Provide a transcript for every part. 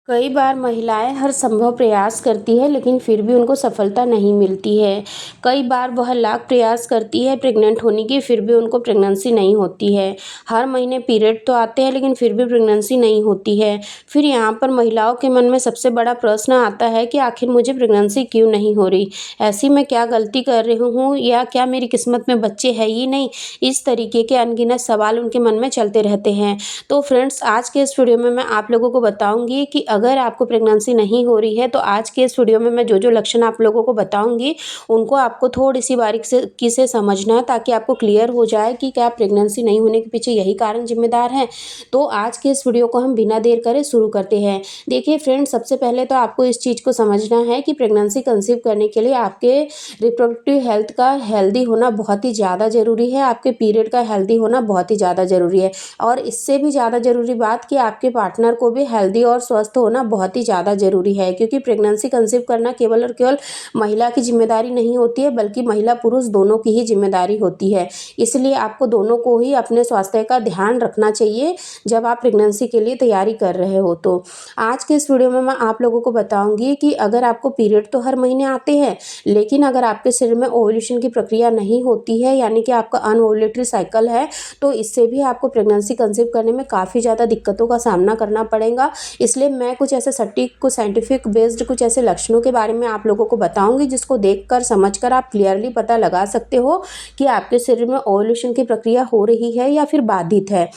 कई बार महिलाएं हर संभव प्रयास करती है लेकिन फिर भी उनको सफलता नहीं मिलती है। कई बार वह लाख प्रयास करती है प्रेग्नेंट होने की, फिर भी उनको प्रेगनेंसी नहीं होती है। हर महीने पीरियड तो आते हैं लेकिन फिर भी प्रेगनेंसी नहीं होती है। फिर यहाँ पर महिलाओं के मन में सबसे बड़ा प्रश्न आता है कि आखिर मुझे प्रेगनेंसी क्यों नहीं हो रही, ऐसी मैं क्या गलती कर रही हूँ या क्या मेरी किस्मत में बच्चे है ही नहीं। इस तरीके के अनगिनत सवाल उनके मन में चलते रहते हैं। तो फ्रेंड्स, आज के इस वीडियो में मैं आप लोगों को बताऊंगी कि अगर आपको प्रेगनेंसी नहीं हो रही है तो आज के इस वीडियो में मैं जो जो लक्षण आप लोगों को बताऊंगी उनको आपको थोड़ी सी बारीकी से समझना है, ताकि आपको क्लियर हो जाए कि क्या प्रेगनेंसी नहीं होने के पीछे यही कारण जिम्मेदार है। तो आज के इस वीडियो को हम बिना देर करे शुरू करते हैं। देखिए फ्रेंड्स, सबसे पहले तो आपको इस चीज़ को समझना है कि प्रेगनेंसी कंसीव करने के लिए आपके रिप्रोडक्टिव हेल्थ का हेल्दी होना बहुत ही ज़्यादा ज़रूरी है। आपके पीरियड का हेल्दी होना बहुत ही ज़्यादा ज़रूरी है, और इससे भी ज़्यादा ज़रूरी बात कि आपके पार्टनर को भी हेल्दी और स्वस्थ होना बहुत ही ज़्यादा ज़रूरी है। क्योंकि प्रेगनेंसी कंसीव करना केवल और केवल महिला की जिम्मेदारी नहीं होती है, बल्कि महिला पुरुष दोनों की ही जिम्मेदारी होती है। इसलिए आपको दोनों को ही अपने स्वास्थ्य का ध्यान रखना चाहिए जब आप प्रेगनेंसी के लिए तैयारी कर रहे हो। तो आज के इस वीडियो में मैं आप लोगों को बताऊंगी कि अगर आपको पीरियड तो हर महीने आते हैं, लेकिन अगर आपके शरीर में ओव्यूलेशन की प्रक्रिया नहीं होती है, यानी कि आपका अनओव्यूलेटरी साइकिल है, तो इससे भी आपको प्रेगनेंसी कंसीव करने में काफ़ी ज़्यादा दिक्कतों का सामना करना पड़ेगा। इसलिए मैं कुछ ऐसे सटीक कुछ साइंटिफिक बेस्ड कुछ ऐसे लक्षणों के बारे में आप लोगों को बताऊंगी, जिसको देखकर समझकर आप क्लियरली पता लगा सकते हो कि आपके शरीर में ओव्यूलेशन की प्रक्रिया हो रही है या फिर बाधित है।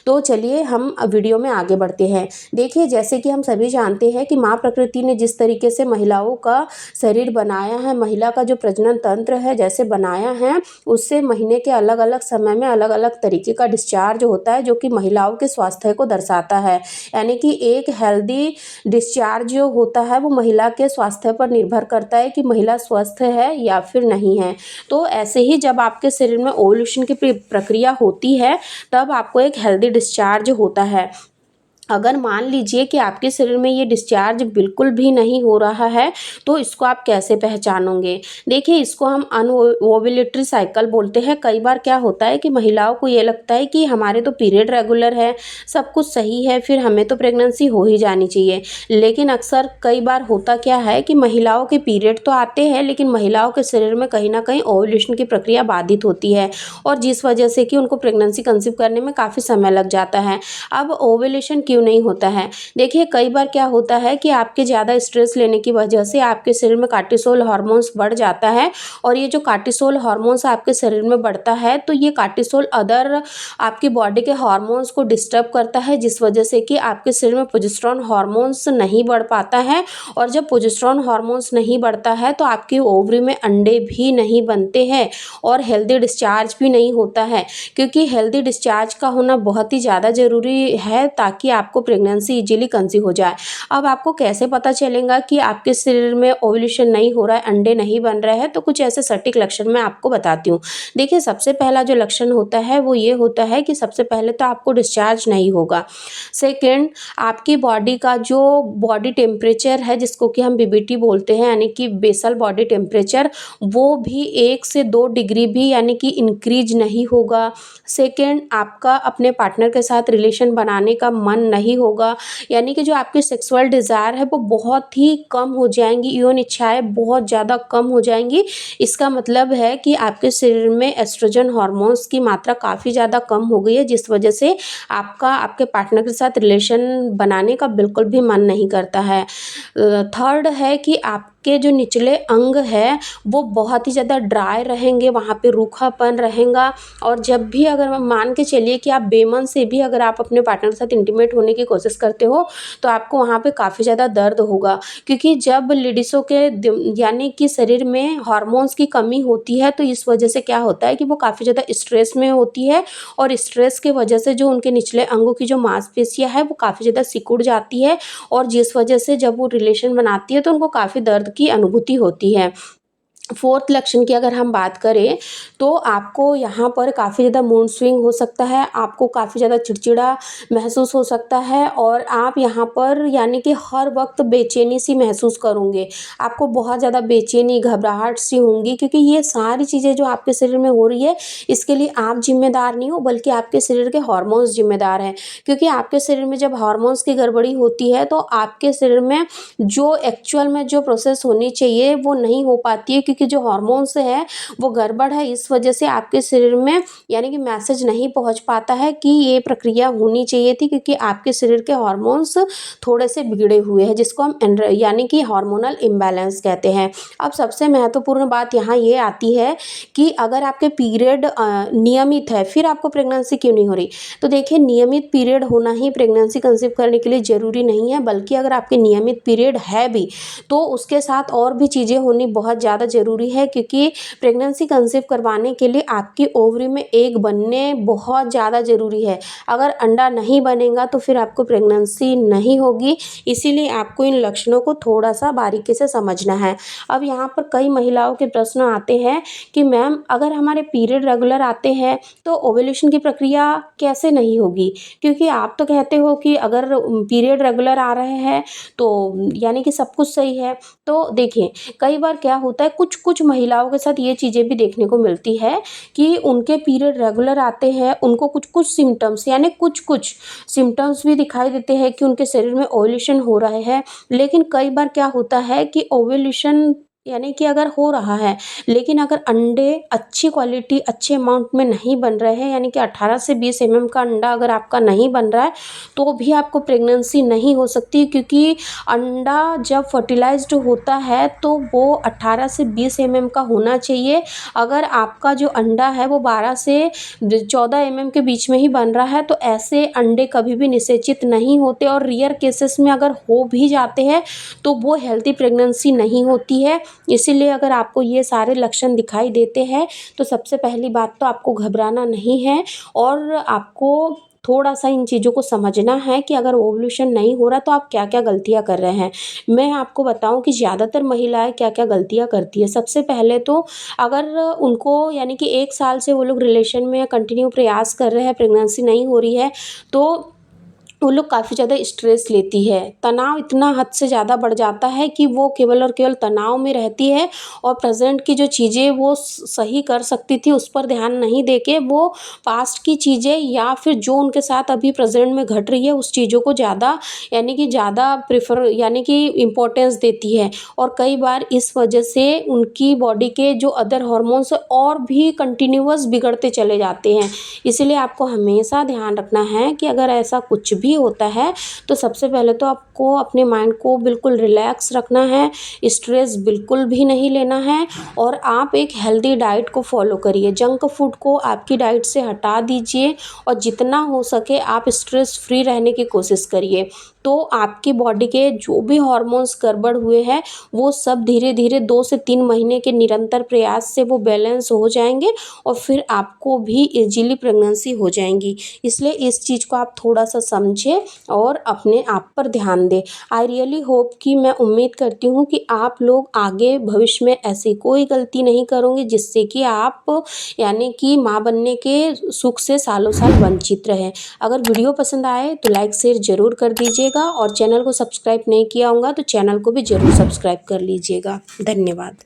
तो चलिए हम वीडियो में आगे बढ़ते हैं। देखिए, जैसे कि हम सभी जानते हैं कि माँ प्रकृति ने जिस तरीके से महिलाओं का शरीर बनाया है, महिला का जो प्रजनन तंत्र है जैसे बनाया है, उससे महीने के अलग अलग समय में अलग अलग तरीके का डिस्चार्ज होता है, जो कि महिलाओं के स्वास्थ्य को दर्शाता है। यानी कि एक हेल्दी डिस्चार्ज जो होता है वो महिला के स्वास्थ्य पर निर्भर करता है कि महिला स्वस्थ है या फिर नहीं है। तो ऐसे ही जब आपके शरीर में ओव्यूलेशन की प्रक्रिया होती है, तब आपको एक हेल्दी डिस्चार्ज होता है। अगर मान लीजिए कि आपके शरीर में ये डिस्चार्ज बिल्कुल भी नहीं हो रहा है, तो इसको आप कैसे पहचानोगे? देखिए, इसको हम अनओव्यूलेटरी साइकिल बोलते हैं। कई बार क्या होता है कि महिलाओं को ये लगता है कि हमारे तो पीरियड रेगुलर है, सब कुछ सही है, फिर हमें तो प्रेगनेंसी हो ही जानी चाहिए। लेकिन अक्सर कई बार होता क्या है कि महिलाओं के पीरियड तो आते हैं, लेकिन महिलाओं के शरीर में कहीं ना कहीं ओव्यूलेशन की प्रक्रिया बाधित होती है, और जिस वजह से कि उनको प्रेगनेंसी कंसीव करने में काफ़ी समय लग जाता है। अब ओव्यूलेशन क्यों नहीं होता है? देखिए, कई बार क्या होता है कि आपके ज़्यादा स्ट्रेस लेने की वजह से आपके शरीर में कार्टिसोल हार्मोन्स बढ़ जाता है, और ये जो कार्टिसोल हार्मोन्स आपके शरीर में बढ़ता है, तो ये कार्टिसोल अदर आपकी बॉडी के हार्मोन्स को डिस्टर्ब करता है, जिस वजह से कि आपके शरीर में प्रोजेस्टेरोन हार्मोन्स नहीं बढ़ पाता है। और जब प्रोजेस्टेरोन हार्मोन्स नहीं बढ़ता है तो आपकी ओवरी में अंडे भी नहीं बनते हैं और हेल्दी डिस्चार्ज भी नहीं होता है। क्योंकि हेल्दी डिस्चार्ज का होना बहुत ही ज़्यादा ज़रूरी है, ताकि आपको प्रेगनेंसी इजीली कंसीव हो जाए। अब आपको कैसे पता चलेगा कि आपके शरीर में ओव्यूलेशन नहीं हो रहा है, अंडे नहीं बन रहे हैं? तो कुछ ऐसे सटीक लक्षण मैं आपको बताती हूँ। देखिए, सबसे पहला जो लक्षण होता है वो ये होता है कि सबसे पहले तो आपको डिस्चार्ज नहीं होगा। सेकेंड, आपकी बॉडी का जो बॉडी टेम्परेचर है, जिसको कि हम बीबीटी बोलते हैं, यानी कि बेसल बॉडी टेम्परेचर, वो भी 1 से 2 डिग्री भी यानी कि इंक्रीज नहीं होगा। सेकेंड, आपका अपने पार्टनर के साथ रिलेशन बनाने का मन नहीं होगा, यानी कि जो आपकी सेक्सुअल डिज़ायर है वो बहुत ही कम हो जाएंगी, यौन इच्छाएं बहुत ज़्यादा कम हो जाएंगी। इसका मतलब है कि आपके शरीर में एस्ट्रोजन हार्मोन्स की मात्रा काफ़ी ज़्यादा कम हो गई है, जिस वजह से आपका आपके पार्टनर के साथ रिलेशन बनाने का बिल्कुल भी मन नहीं करता है। थर्ड है कि आपके जो निचले अंग है वो बहुत ही ज़्यादा ड्राई रहेंगे, वहाँ पे रूखापन रहेगा। और जब भी अगर मान के चलिए कि आप बेमन से भी अगर आप अपने पार्टनर के साथ इंटीमेट होने की कोशिश करते हो, तो आपको वहाँ पे काफ़ी ज़्यादा दर्द होगा। क्योंकि जब लेडीज़ों के यानी कि शरीर में हार्मोन्स की कमी होती है, तो इस वजह से क्या होता है कि वो काफ़ी ज़्यादा स्ट्रेस में होती है, और स्ट्रेस की वजह से जो उनके निचले अंगों की जो मांसपेशियाँ है वो काफ़ी ज़्यादा सिकुड़ जाती है, और जिस वजह से जब वो रिलेशन बनाती है तो उनको काफ़ी दर्द की अनुभूति होती है। फोर्थ लक्षण की अगर हम बात करें तो आपको यहाँ पर काफ़ी ज़्यादा मूड स्विंग हो सकता है, आपको काफ़ी ज़्यादा चिड़चिड़ा महसूस हो सकता है और आप यहाँ पर यानी कि हर वक्त बेचैनी सी महसूस करोगे। आपको बहुत ज़्यादा बेचैनी, घबराहट सी होंगी, क्योंकि ये सारी चीज़ें जो आपके शरीर में हो रही है, इसके लिए आप जिम्मेदार नहीं हो, बल्कि आपके शरीर के हार्मोन्स जिम्मेदार हैं। क्योंकि आपके शरीर में जब हार्मोन्स की गड़बड़ी होती है तो आपके शरीर में जो एक्चुअल में जो प्रोसेस होनी चाहिए वो नहीं हो पाती है, क्योंकि जो हार्मोन्स है वो गड़बड़ है। इस वजह से आपके शरीर में यानी कि मैसेज नहीं पहुंच पाता है कि ये प्रक्रिया होनी चाहिए थी, क्योंकि आपके शरीर के हार्मोन्स थोड़े से बिगड़े हुए हैं, जिसको हम यानी कि हार्मोनल इम्बैलेंस कहते हैं। अब सबसे महत्वपूर्ण बात यहाँ ये आती है कि अगर आपके पीरियड नियमित है, फिर आपको प्रेगनेंसी क्यों नहीं हो रही? तो देखिए, नियमित पीरियड होना ही प्रेगनेंसी कंसीव करने के लिए ज़रूरी नहीं है, बल्कि अगर आपके नियमित पीरियड है भी तो उसके साथ और भी चीज़ें होनी बहुत ज़्यादा ज़रूरी है, क्योंकि प्रेगनेंसी कंसीव करवाने के लिए आपकी ओवरी में एग बनने बहुत ज़्यादा ज़रूरी है। अगर अंडा नहीं बनेगा तो फिर आपको प्रेगनेंसी नहीं होगी। इसीलिए आपको इन लक्षणों को थोड़ा सा बारीकी से समझना है। अब यहाँ पर कई महिलाओं के प्रश्न आते हैं कि मैम, अगर हमारे पीरियड रेगुलर आते हैं तो ओव्यूलेशन की प्रक्रिया कैसे नहीं होगी? क्योंकि आप तो कहते हो कि अगर पीरियड रेगुलर आ रहे हैं तो यानी कि सब कुछ सही है। तो देखिए, कई बार क्या होता है, कुछ कुछ महिलाओं के साथ ये चीज़ें भी देखने को मिलती है कि उनके पीरियड रेगुलर आते हैं, उनको कुछ कुछ सिम्टम्स यानी कुछ कुछ सिम्टम्स भी दिखाई देते हैं कि उनके शरीर में ओव्यूलेशन हो रहे हैं। लेकिन कई बार क्या होता है कि ओव्यूलेशन यानी कि अगर हो रहा है, लेकिन अगर अंडे अच्छी क्वालिटी, अच्छे अमाउंट में नहीं बन रहे हैं, यानी कि 18 से 20 का अंडा अगर आपका नहीं बन रहा है तो भी आपको प्रेगनेंसी नहीं हो सकती, क्योंकि अंडा जब फर्टिलाइज्ड होता है तो वो 18 से 20 का होना चाहिए। अगर आपका जो अंडा है वो 12 से 14 के बीच में ही बन रहा है तो ऐसे अंडे कभी भी निषेचित नहीं होते, और रेयर केसेस में अगर हो भी जाते हैं तो वो हेल्दी प्रेगनेंसी नहीं होती है। इसीलिए अगर आपको ये सारे लक्षण दिखाई देते हैं तो सबसे पहली बात तो आपको घबराना नहीं है, और आपको थोड़ा-सा इन चीज़ों को समझना है कि अगर ओव्यूलेशन नहीं हो रहा तो आप क्या-क्या गलतियाँ कर रहे हैं। मैं आपको बताऊँ कि ज़्यादातर महिलाएँ क्या-क्या गलतियाँ करती है। सबसे पहले तो अगर उनको यानी कि 1 साल से वो लोग रिलेशन में कंटिन्यू प्रयास कर रहे हैं, प्रेगनेंसी नहीं हो रही है, तो वो लोग काफ़ी ज़्यादा स्ट्रेस लेती है। तनाव इतना हद से ज़्यादा बढ़ जाता है कि वो केवल और केवल तनाव में रहती है, और प्रेज़ेंट की जो चीज़ें वो सही कर सकती थी उस पर ध्यान नहीं देके वो पास्ट की चीज़ें या फिर जो उनके साथ अभी प्रेज़ेंट में घट रही है उस चीज़ों को ज़्यादा यानी कि ज़्यादा प्रेफ़र यानी कि इम्पोर्टेंस देती है। और कई बार इस वजह से उनकी बॉडी के जो अदर हार्मोन्स और भी कंटिन्यूअस बिगड़ते चले जाते हैं। इसीलिए आपको हमेशा ध्यान रखना है कि अगर ऐसा कुछ भी होता है तो सबसे पहले तो आपको अपने माइंड को बिल्कुल रिलैक्स रखना है, स्ट्रेस बिल्कुल भी नहीं लेना है, और आप एक हेल्दी डाइट को फॉलो करिए। जंक फूड को आपकी डाइट से हटा दीजिए, और जितना हो सके आप स्ट्रेस फ्री रहने की कोशिश करिए। तो आपकी बॉडी के जो भी हार्मोन्स गड़बड़ हुए हैं वो सब धीरे-धीरे 2 से 3 महीने के निरंतर प्रयास से वो बैलेंस हो जाएँगे, और फिर आपको भी ईज़िली प्रेगनेंसी हो जाएँगी। इसलिए इस चीज़ को आप थोड़ा-सा समझें और अपने आप पर ध्यान दें। आई रियली होप कि मैं उम्मीद करती हूँ कि आप लोग आगे भविष्य में ऐसी कोई गलती नहीं करोगे जिससे कि आप यानी कि माँ बनने के सुख से सालों-साल वंचित रहें। अगर वीडियो पसंद आए तो लाइक शेयर ज़रूर कर दीजिएगा, और चैनल को सब्सक्राइब नहीं किया होगा तो चैनल को भी ज़रूर सब्सक्राइब कर लीजिएगा। धन्यवाद।